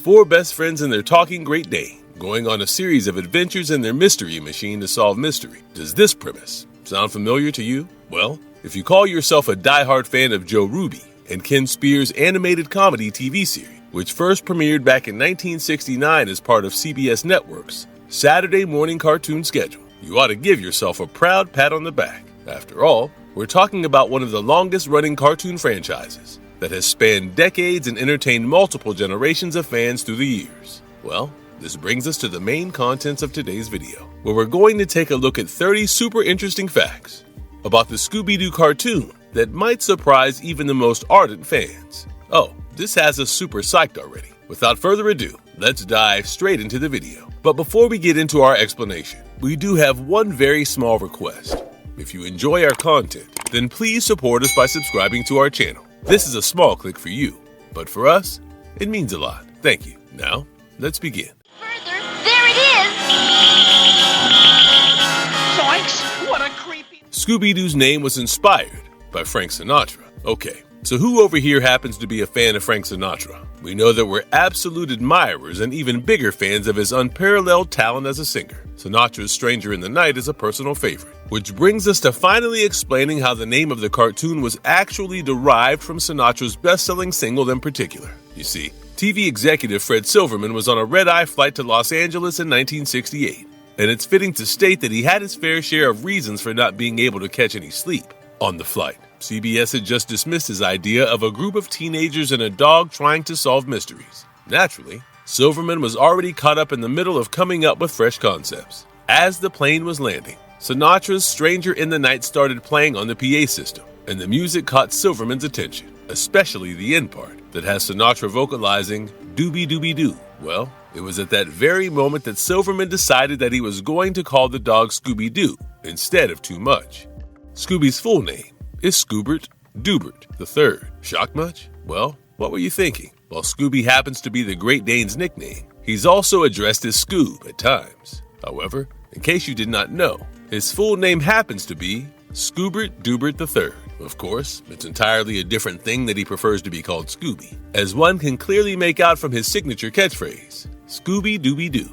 four best friends and their talking Great Dane, going on a series of adventures in their mystery machine to solve mystery. Does this premise sound familiar to you? Well, if you call yourself a diehard fan of Joe Ruby and Ken Spears' animated comedy TV series, which first premiered back in 1969 as part of CBS Network's Saturday morning cartoon schedule, you ought to give yourself a proud pat on the back. After all, we're talking about one of the longest-running cartoon franchises that has spanned decades and entertained multiple generations of fans through the years. Well, this brings us to the main contents of today's video, where we're going to take a look at 30 super interesting facts about the Scooby-Doo cartoon that might surprise even the most ardent fans. Oh, this has us super psyched already. Without further ado, let's dive straight into the video. But before we get into our explanation, we do have one very small request. If you enjoy our content, then please support us by subscribing to our channel. This is a small click for you, but for us, it means a lot. Thank you. Now, let's begin. Further, there it is! Zoinks! What a creepy... Scooby-Doo's name was inspired by Frank Sinatra. Okay, so who over here happens to be a fan of Frank Sinatra? We know that we're absolute admirers and even bigger fans of his unparalleled talent as a singer. Sinatra's Stranger in the Night is a personal favorite, which brings us to finally explaining how the name of the cartoon was actually derived from Sinatra's best-selling single in particular. You see, TV executive Fred Silverman was on a red-eye flight to Los Angeles in 1968, and it's fitting to state that he had his fair share of reasons for not being able to catch any sleep on the flight. CBS had just dismissed his idea of a group of teenagers and a dog trying to solve mysteries. Naturally, Silverman was already caught up in the middle of coming up with fresh concepts. As the plane was landing, Sinatra's Stranger in the Night started playing on the PA system, and the music caught Silverman's attention, especially the end part that has Sinatra vocalizing "Doobie Doobie Doo." Well, it was at that very moment that Silverman decided that he was going to call the dog Scooby-Doo instead of Too Much. Scooby's full name is Scoobert Doobert III. Shocked much? Well, what were you thinking? While Scooby happens to be the Great Dane's nickname, he's also addressed as Scoob at times. However, in case you did not know, his full name happens to be Scoobert Doobert III. Of course, it's entirely a different thing that he prefers to be called Scooby, as one can clearly make out from his signature catchphrase, Scooby Dooby Doo.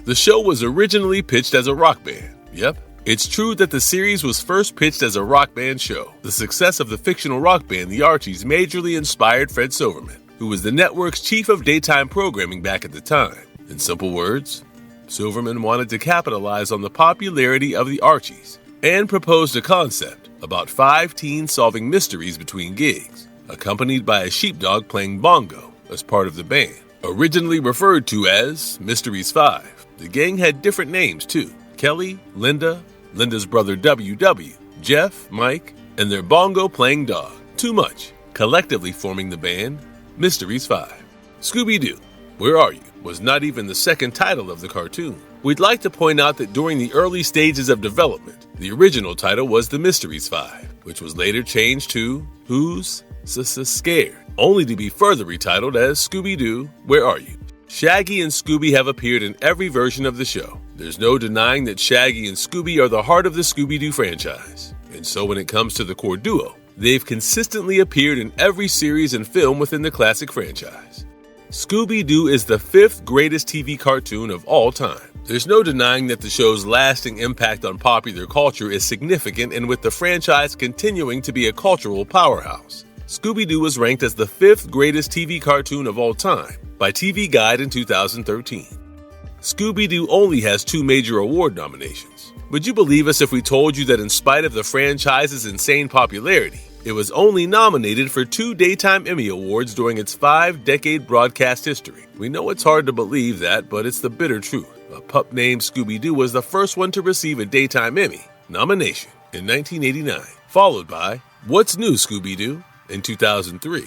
The show was originally pitched as a rock band. Yep, it's true that the series was first pitched as a rock band show. The success of the fictional rock band, the Archies, majorly inspired Fred Silverman, who was the network's chief of daytime programming back at the time. In simple words, Silverman wanted to capitalize on the popularity of the Archies and proposed a concept about 5 teens solving mysteries between gigs, accompanied by a sheepdog playing bongo as part of the band. Originally referred to as Mysteries 5, the gang had different names too: Kelly, Linda, Linda's brother WW, Jeff, Mike, and their bongo-playing dog, Too Much, collectively forming the band Mysteries 5. Scooby-Doo, Where Are You? Was not even the second title of the cartoon. We'd like to point out that during the early stages of development, the original title was The Mysteries 5, which was later changed to Who's Scared, only to be further retitled as Scooby-Doo, Where Are You? Shaggy and Scooby have appeared in every version of the show. There's no denying that Shaggy and Scooby are the heart of the Scooby-Doo franchise. And so when it comes to the core duo, they've consistently appeared in every series and film within the classic franchise. Scooby-Doo is the 5th greatest TV cartoon of all time. There's no denying that the show's lasting impact on popular culture is significant, and with the franchise continuing to be a cultural powerhouse. Scooby-Doo was ranked as the 5th greatest TV cartoon of all time by TV Guide in 2013. Scooby-Doo only has 2 major award nominations. Would you believe us if we told you that in spite of the franchise's insane popularity, it was only nominated for 2 Daytime Emmy Awards during its 5-decade broadcast history? We know it's hard to believe that, but it's the bitter truth. A pup named Scooby-Doo was the first one to receive a Daytime Emmy nomination in 1989, followed by What's New, Scooby-Doo? In 2003.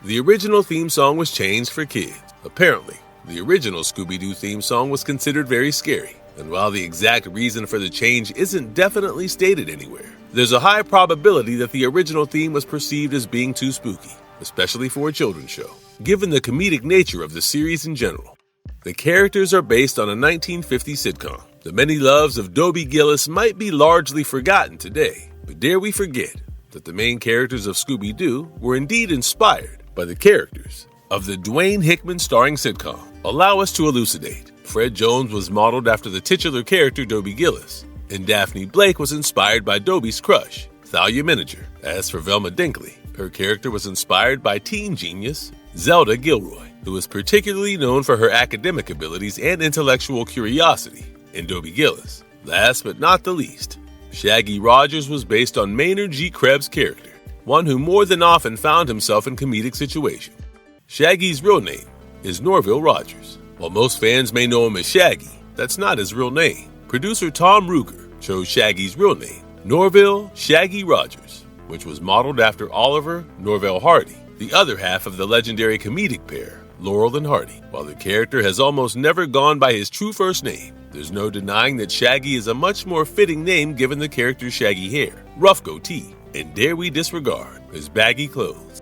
The original theme song was changed for kids. Apparently, the original Scooby-Doo theme song was considered very scary, and while the exact reason for the change isn't definitely stated anywhere, there's a high probability that the original theme was perceived as being too spooky, especially for a children's show, given the comedic nature of the series in general. The characters are based on a 1950s sitcom. The many loves of Dobie Gillis might be largely forgotten today, but dare we forget that the main characters of Scooby-Doo were indeed inspired by the characters of the Dwayne Hickman starring sitcom. Allow us to elucidate. Fred Jones was modeled after the titular character Dobie Gillis, and Daphne Blake was inspired by Dobie's crush, Thalia Miniger. As for Velma Dinkley, her character was inspired by teen genius Zelda Gilroy, who was particularly known for her academic abilities and intellectual curiosity in Dobie Gillis. Last but not the least, Shaggy Rogers was based on Maynard G. Krebs' character, one who more than often found himself in comedic situations. Shaggy's real name is Norville Rogers. While most fans may know him as Shaggy, that's not his real name. Producer Tom Ruger chose Shaggy's real name, Norville Shaggy Rogers, which was modeled after Oliver Norvell Hardy, the other half of the legendary comedic pair, Laurel and Hardy. While the character has almost never gone by his true first name, there's no denying that Shaggy is a much more fitting name given the character's shaggy hair, rough goatee, and dare we disregard his baggy clothes.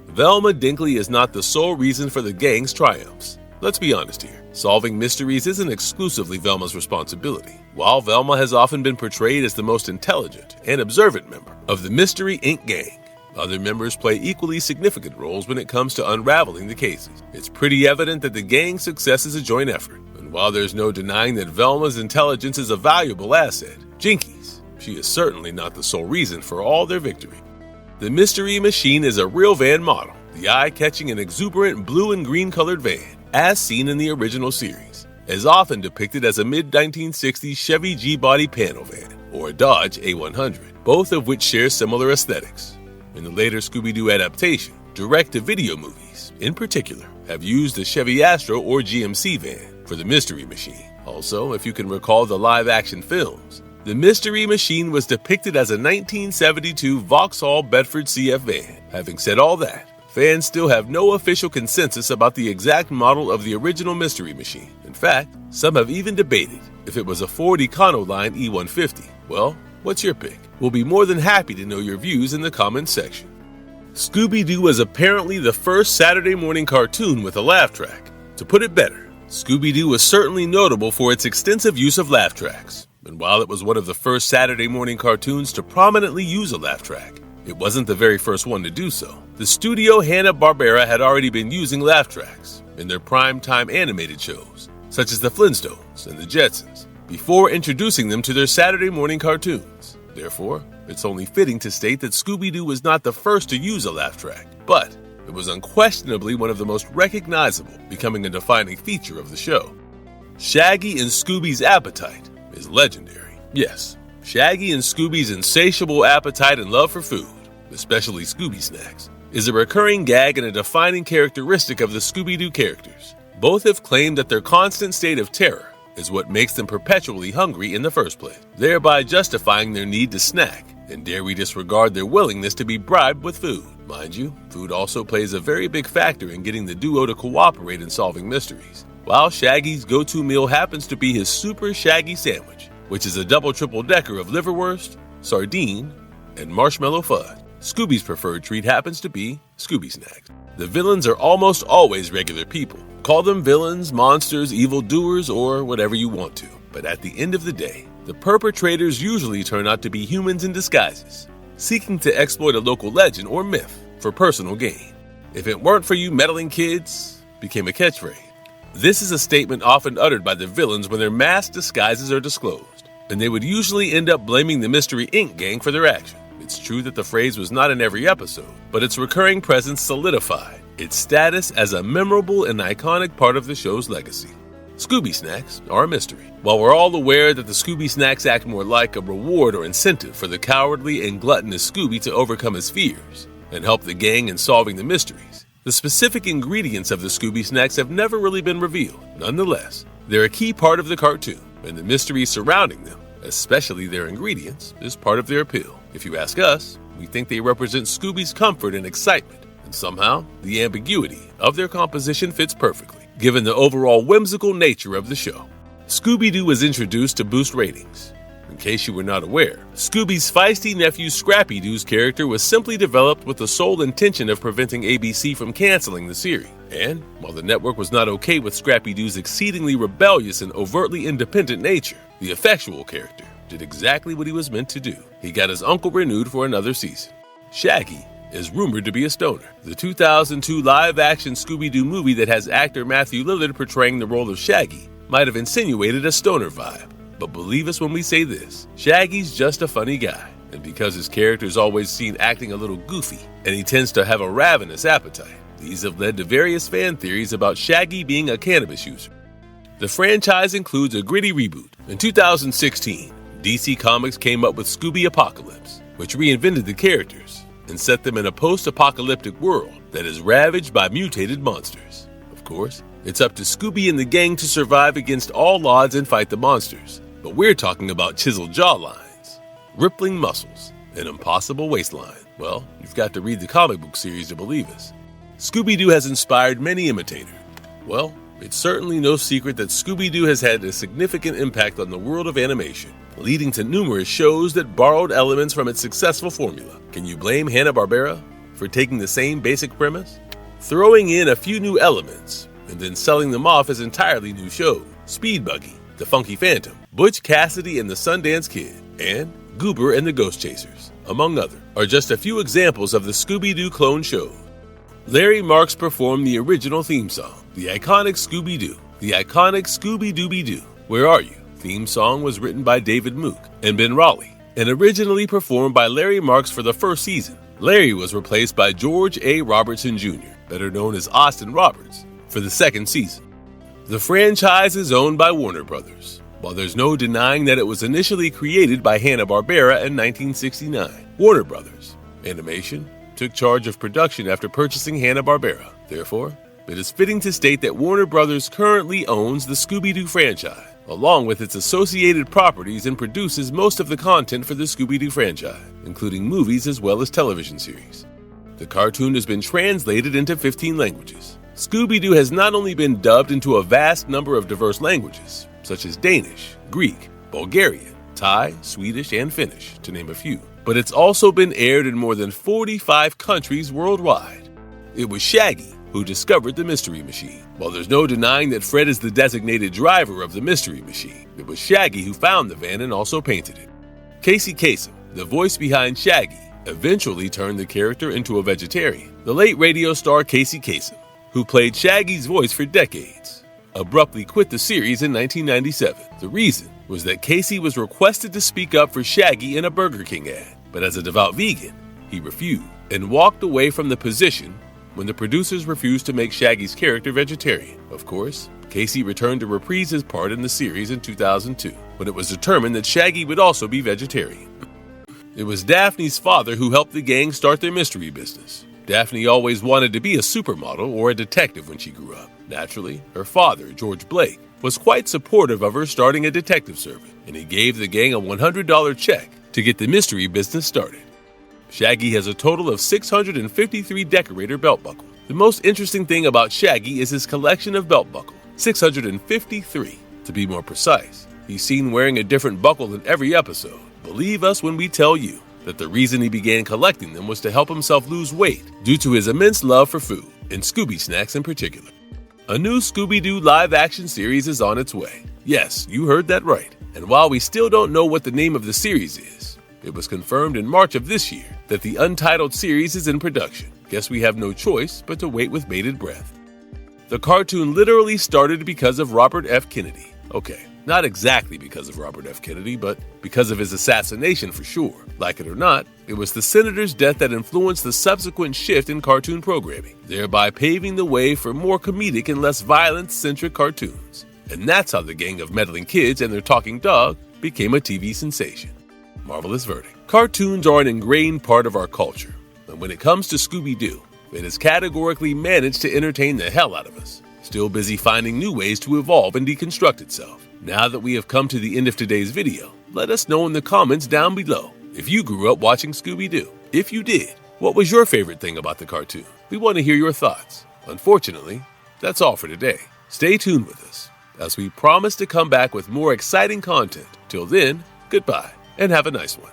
Velma Dinkley is not the sole reason for the gang's triumphs. Let's be honest here. Solving mysteries isn't exclusively Velma's responsibility. While Velma has often been portrayed as the most intelligent and observant member of the Mystery Inc. gang, other members play equally significant roles when it comes to unraveling the cases. It's pretty evident that the gang's success is a joint effort. And while there's no denying that Velma's intelligence is a valuable asset, Jinkies, she is certainly not the sole reason for all their victory. The Mystery Machine is a real van model, the eye-catching and exuberant blue and green-colored van, as seen in the original series, is often depicted as a mid-1960s Chevy G-body panel van, or a Dodge A100, both of which share similar aesthetics. In the later Scooby-Doo adaptation, direct-to-video movies, in particular, have used the Chevy Astro or GMC van for the Mystery Machine. Also, if you can recall the live-action films, the Mystery Machine was depicted as a 1972 Vauxhall Bedford CF van. Having said all that, fans still have no official consensus about the exact model of the original Mystery Machine. In fact, some have even debated if it was a Ford Econoline E150. Well, what's your pick? We'll be more than happy to know your views in the comments section. Scooby-Doo was apparently the first Saturday morning cartoon with a laugh track. To put it better, Scooby-Doo was certainly notable for its extensive use of laugh tracks. And while it was one of the first Saturday morning cartoons to prominently use a laugh track, it wasn't the very first one to do so. The studio Hanna-Barbera had already been using laugh tracks in their prime-time animated shows, such as the Flintstones and the Jetsons, before introducing them to their Saturday morning cartoons. Therefore, it's only fitting to state that Scooby-Doo was not the first to use a laugh track, but it was unquestionably one of the most recognizable, becoming a defining feature of the show. Shaggy and Scooby's appetite is legendary. Yes, Shaggy and Scooby's insatiable appetite and love for food, especially Scooby snacks, is a recurring gag and a defining characteristic of the Scooby-Doo characters. Both have claimed that their constant state of terror is what makes them perpetually hungry in the first place, thereby justifying their need to snack, and dare we disregard their willingness to be bribed with food. Mind you, food also plays a very big factor in getting the duo to cooperate in solving mysteries. While Shaggy's go-to meal happens to be his Super Shaggy Sandwich, which is a double-triple-decker of liverwurst, sardine, and marshmallow fudge. Scooby's preferred treat happens to be Scooby Snacks. The villains are almost always regular people. Call them villains, monsters, evildoers, or whatever you want to. But at the end of the day, the perpetrators usually turn out to be humans in disguises, seeking to exploit a local legend or myth for personal gain. If it weren't for you meddling kids, became a catchphrase. This is a statement often uttered by the villains when their masked disguises are disclosed, and they would usually end up blaming the Mystery Inc. gang for their action. It's true that the phrase was not in every episode, but its recurring presence solidified its status as a memorable and iconic part of the show's legacy. Scooby Snacks are a mystery. While we're all aware that the Scooby Snacks act more like a reward or incentive for the cowardly and gluttonous Scooby to overcome his fears and help the gang in solving the mysteries, the specific ingredients of the Scooby Snacks have never really been revealed. Nonetheless, they're a key part of the cartoon, and the mystery surrounding them, especially their ingredients, is part of their appeal. If you ask us, we think they represent Scooby's comfort and excitement, and somehow, the ambiguity of their composition fits perfectly, given the overall whimsical nature of the show. Scooby-Doo was introduced to boost ratings. In case you were not aware, Scooby's feisty nephew Scrappy-Doo's character was simply developed with the sole intention of preventing ABC from canceling the series. And, while the network was not okay with Scrappy-Doo's exceedingly rebellious and overtly independent nature, the effectual character did exactly what he was meant to do. He got his uncle renewed for another season. Shaggy is rumored to be a stoner. The 2002 live-action Scooby-Doo movie that has actor Matthew Lillard portraying the role of Shaggy might have insinuated a stoner vibe. But believe us when we say this, Shaggy's just a funny guy. And because his character is always seen acting a little goofy, and he tends to have a ravenous appetite, these have led to various fan theories about Shaggy being a cannabis user. The franchise includes a gritty reboot. In 2016, DC Comics came up with Scooby Apocalypse, which reinvented the characters and set them in a post-apocalyptic world that is ravaged by mutated monsters. Of course, it's up to Scooby and the gang to survive against all odds and fight the monsters. But we're talking about chiseled jawlines, rippling muscles, an impossible waistline. Well, you've got to read the comic book series to believe us. Scooby-Doo has inspired many imitators. Well, it's certainly no secret that Scooby-Doo has had a significant impact on the world of animation, leading to numerous shows that borrowed elements from its successful formula. Can you blame Hanna-Barbera for taking the same basic premise, throwing in a few new elements, and then selling them off as entirely new shows? Speed Buggy, The Funky Phantom, Butch Cassidy and the Sundance Kid, and Goober and the Ghost Chasers, among others, are just a few examples of the Scooby-Doo clone shows. Larry Marks performed the original theme song, the iconic Scooby-Doo, the iconic Scooby-Dooby-Doo, Where Are You? Theme song was written by David Mook and Ben Raleigh, and originally performed by Larry Marks for the first season. Larry was replaced by George A. Robertson Jr., better known as Austin Roberts, for the second season. The franchise is owned by Warner Brothers, while there's no denying that it was initially created by Hanna-Barbera in 1969. Warner Brothers Animation took charge of production after purchasing Hanna-Barbera. Therefore, it is fitting to state that Warner Brothers currently owns the Scooby-Doo franchise, along with its associated properties, and produces most of the content for the Scooby-Doo franchise, including movies as well as television series. The cartoon has been translated into 15 languages. Scooby-Doo has not only been dubbed into a vast number of diverse languages, such as Danish, Greek, Bulgarian, Thai, Swedish, and Finnish, to name a few, but it's also been aired in more than 45 countries worldwide. It was Shaggy who discovered the Mystery Machine. While there's no denying that Fred is the designated driver of the Mystery Machine, it was Shaggy who found the van and also painted it. Casey Kasem, the voice behind Shaggy, eventually turned the character into a vegetarian. The late radio star Casey Kasem, who played Shaggy's voice for decades, abruptly quit the series in 1997. The reason was that Casey was requested to speak up for Shaggy in a Burger King ad, but as a devout vegan, he refused and walked away from the position when the producers refused to make Shaggy's character vegetarian. Of course, Casey returned to reprise his part in the series in 2002, when it was determined that Shaggy would also be vegetarian. It was Daphne's father who helped the gang start their mystery business. Daphne always wanted to be a supermodel or a detective when she grew up. Naturally, her father, George Blake, was quite supportive of her starting a detective service, and he gave the gang a $100 check to get the mystery business started. Shaggy has a total of 653 decorator belt buckles. The most interesting thing about Shaggy is his collection of belt buckles, 653 to be more precise. He's seen wearing a different buckle in every episode. Believe us when we tell you that the reason he began collecting them was to help himself lose weight due to his immense love for food, and Scooby snacks in particular. A new Scooby-Doo live-action series is on its way. Yes, you heard that right. And while we still don't know what the name of the series is, it was confirmed in March of this year that the untitled series is in production. Guess we have no choice but to wait with bated breath. The cartoon literally started because of Robert F. Kennedy. Okay, not exactly because of Robert F. Kennedy, but because of his assassination for sure. Like it or not, it was the senator's death that influenced the subsequent shift in cartoon programming, thereby paving the way for more comedic and less violence-centric cartoons. And that's how the gang of meddling kids and their talking dog became a TV sensation. Marvelous verdict. Cartoons are an ingrained part of our culture, and when it comes to Scooby-Doo, it has categorically managed to entertain the hell out of us, still busy finding new ways to evolve and deconstruct itself. Now that we have come to the end of today's video, let us know in the comments down below if you grew up watching Scooby-Doo. If you did, what was your favorite thing about the cartoon? We want to hear your thoughts. Unfortunately, that's all for today. Stay tuned with us, as we promise to come back with more exciting content. Till then, goodbye, and have a nice one.